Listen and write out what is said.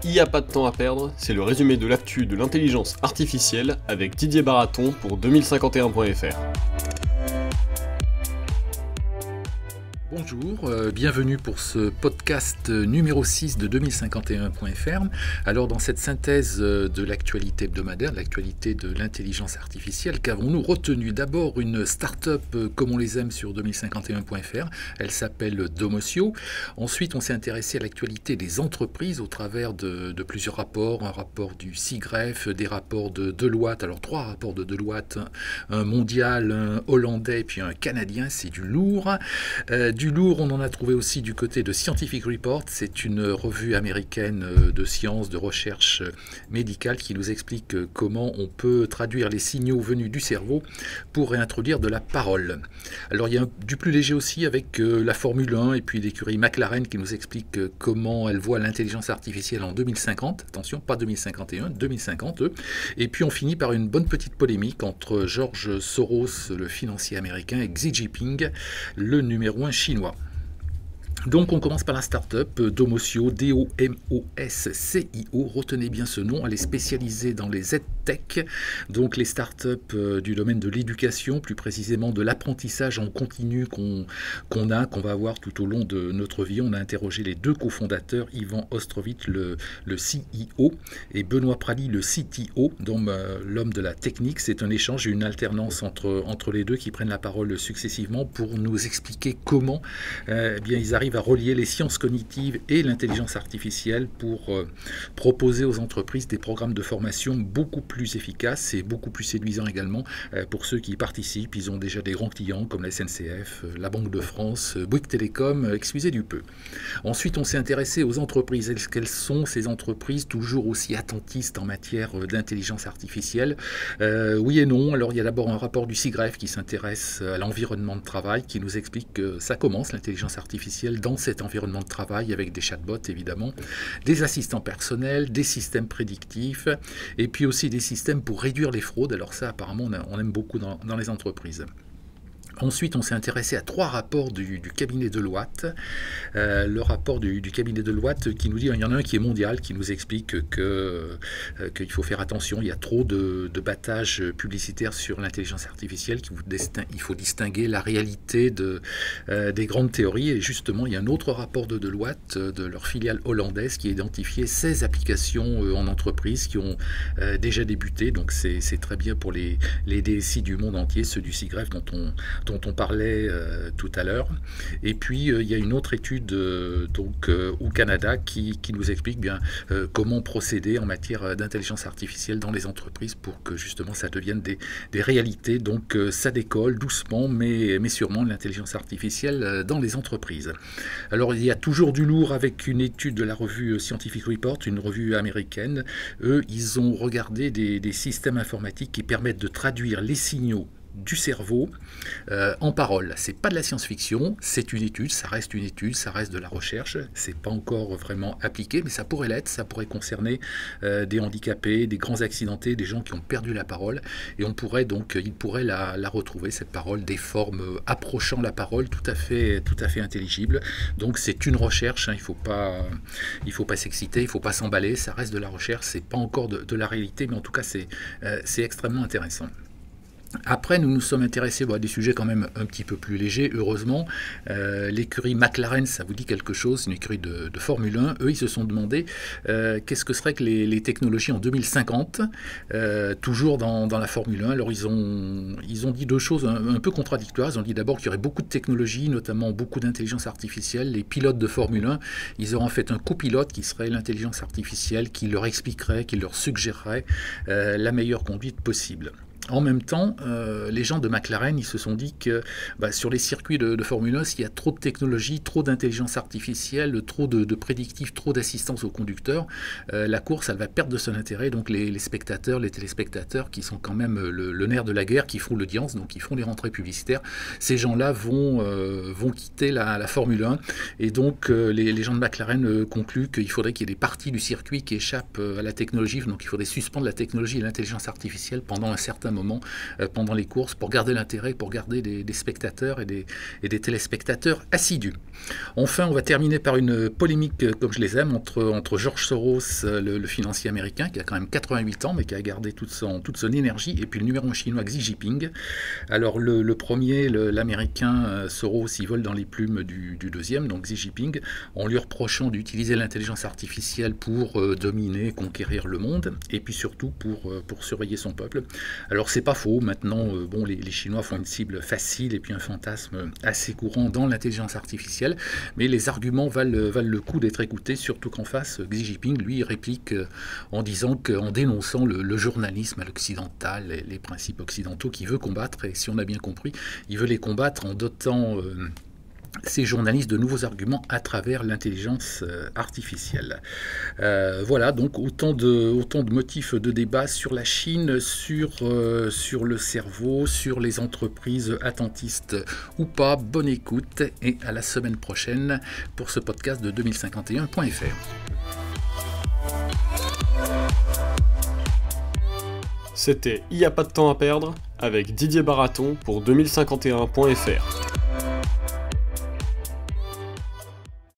Il n'y a pas de temps à perdre, c'est le résumé de l'actu de l'intelligence artificielle avec Didier Baraton pour 2051.fr. Bonjour, bienvenue pour ce podcast numéro 6 de 2051.fr. Alors dans cette synthèse de l'actualité hebdomadaire, de l'actualité de l'intelligence artificielle, qu'avons-nous retenu? D'abord une start-up comme on les aime sur 2051.fr, elle s'appelle Domocio. Ensuite on s'est intéressé à l'actualité des entreprises au travers de plusieurs rapports, un rapport du SIGGRAPH, des rapports de Deloitte, alors 3 rapports de Deloitte, un mondial, un hollandais et puis un canadien, c'est du lourd. Du lourd, on en a trouvé aussi du côté de Scientific Report. C'est une revue américaine de sciences, de recherche médicale qui nous explique comment on peut traduire les signaux venus du cerveau pour réintroduire de la parole. Alors il y a du plus léger aussi avec la Formule 1 et puis l'écurie McLaren qui nous explique comment elle voit l'intelligence artificielle en 2050. Attention, pas 2051, 2050. Et puis on finit par une bonne petite polémique entre George Soros, le financier américain, et Xi Jinping, le numéro 1 chinois. Donc on commence par la start-up Domocio, D-O-M-O-S-C-I-O, retenez bien ce nom, elle est spécialisée dans les EdTech, donc les start-up du domaine de l'éducation, plus précisément de l'apprentissage en continu qu'on va avoir tout au long de notre vie. On a interrogé les 2 cofondateurs, Ivan Ostrovitch, le CEO, et Benoît Praly, le CTO, donc l'homme de la technique. C'est un échange et une alternance entre les deux qui prennent la parole successivement pour nous expliquer comment bien ils arrivent à relier les sciences cognitives et l'intelligence artificielle pour proposer aux entreprises des programmes de formation beaucoup plus efficaces et beaucoup plus séduisants également pour ceux qui y participent. Ils ont déjà des grands clients comme la SNCF, la Banque de France, Bouygues Télécom, excusez du peu. Ensuite, on s'est intéressé aux entreprises. Quelles sont ces entreprises toujours aussi attentistes en matière d'intelligence artificielle? Oui et non. Alors, il y a d'abord un rapport du SIGGRAPH qui s'intéresse à l'environnement de travail, qui nous explique que ça commence, l'intelligence artificielle, dans cet environnement de travail avec des chatbots évidemment, des assistants personnels, des systèmes prédictifs et puis aussi des systèmes pour réduire les fraudes. Alors ça apparemment on aime beaucoup dans les entreprises. Ensuite, on s'est intéressé à 3 rapports du cabinet Deloitte. Le rapport du cabinet Deloitte qui nous dit, il y en a un qui est mondial, qui nous explique qu'il faut faire attention, il y a trop de battage publicitaire sur l'intelligence artificielle, il faut distinguer la réalité des grandes théories. Et justement, il y a un autre rapport de Deloitte, de leur filiale hollandaise, qui a identifié 16 applications en entreprise qui ont déjà débuté. Donc c'est très bien pour les DSI du monde entier, ceux du SIGGRAPH dont on parlait tout à l'heure. Et puis il y a une autre étude au Canada qui nous explique bien comment procéder en matière d'intelligence artificielle dans les entreprises pour que justement ça devienne des réalités. Donc ça décolle doucement mais sûrement l'intelligence artificielle dans les entreprises. Alors il y a toujours du lourd avec une étude de la revue Scientific Report, une revue américaine. Eux, ils ont regardé des systèmes informatiques qui permettent de traduire les signaux du cerveau en parole. C'est pas de la science-fiction, c'est une étude, ça reste une étude, ça reste de la recherche, c'est pas encore vraiment appliqué, mais ça pourrait l'être, ça pourrait concerner des handicapés, des grands accidentés, des gens qui ont perdu la parole, et ils pourraient la retrouver, cette parole, des formes approchant la parole tout à fait intelligibles. Donc c'est une recherche, hein, il faut pas s'exciter, il faut pas s'emballer, ça reste de la recherche, c'est pas encore de la réalité, mais en tout cas c'est extrêmement intéressant. Après, nous nous sommes intéressés à des sujets quand même un petit peu plus légers, heureusement. L'écurie McLaren, ça vous dit quelque chose, c'est une écurie de Formule 1. Eux, ils se sont demandé qu'est-ce que seraient que les technologies en 2050, toujours dans la Formule 1. Alors, ils ont dit 2 choses un peu contradictoires. Ils ont dit d'abord qu'il y aurait beaucoup de technologies, notamment beaucoup d'intelligence artificielle. Les pilotes de Formule 1, ils auraient en fait un copilote qui serait l'intelligence artificielle, qui leur expliquerait, qui leur suggérerait la meilleure conduite possible. En même temps, les gens de McLaren, ils se sont dit que sur les circuits de Formule 1, s'il y a trop de technologie, trop d'intelligence artificielle, trop de prédictifs, trop d'assistance au conducteur, la course, elle va perdre de son intérêt. Donc les spectateurs, les téléspectateurs, qui sont quand même le nerf de la guerre, qui font l'audience, donc qui font les rentrées publicitaires, ces gens-là vont quitter la Formule 1. Et donc les gens de McLaren concluent qu'il faudrait qu'il y ait des parties du circuit qui échappent à la technologie. Donc il faudrait suspendre la technologie et l'intelligence artificielle pendant un certain moment pendant les courses pour garder l'intérêt, pour garder des spectateurs et des téléspectateurs assidus. Enfin, on va terminer par une polémique, comme je les aime, entre George Soros, le financier américain, qui a quand même 88 ans, mais qui a gardé toute son énergie, et puis le numéro 1 chinois Xi Jinping. Alors le premier, l'américain Soros, il vole dans les plumes du deuxième, donc Xi Jinping, en lui reprochant d'utiliser l'intelligence artificielle pour dominer, conquérir le monde, et puis surtout pour surveiller son peuple. Alors c'est pas faux, maintenant les Chinois font une cible facile et puis un fantasme assez courant dans l'intelligence artificielle, mais les arguments valent le coup d'être écoutés, surtout qu'en face, Xi Jinping, lui, réplique en dénonçant le journalisme à l'occidental, les principes occidentaux qu'il veut combattre, et si on a bien compris, il veut les combattre en dotant ces journalistes de nouveaux arguments à travers l'intelligence artificielle. Voilà, donc autant de motifs de débat sur la Chine, sur le cerveau, sur les entreprises attentistes ou pas. Bonne écoute et à la semaine prochaine pour ce podcast de 2051.fr. C'était Il n'y a pas de temps à perdre avec Didier Baraton pour 2051.fr.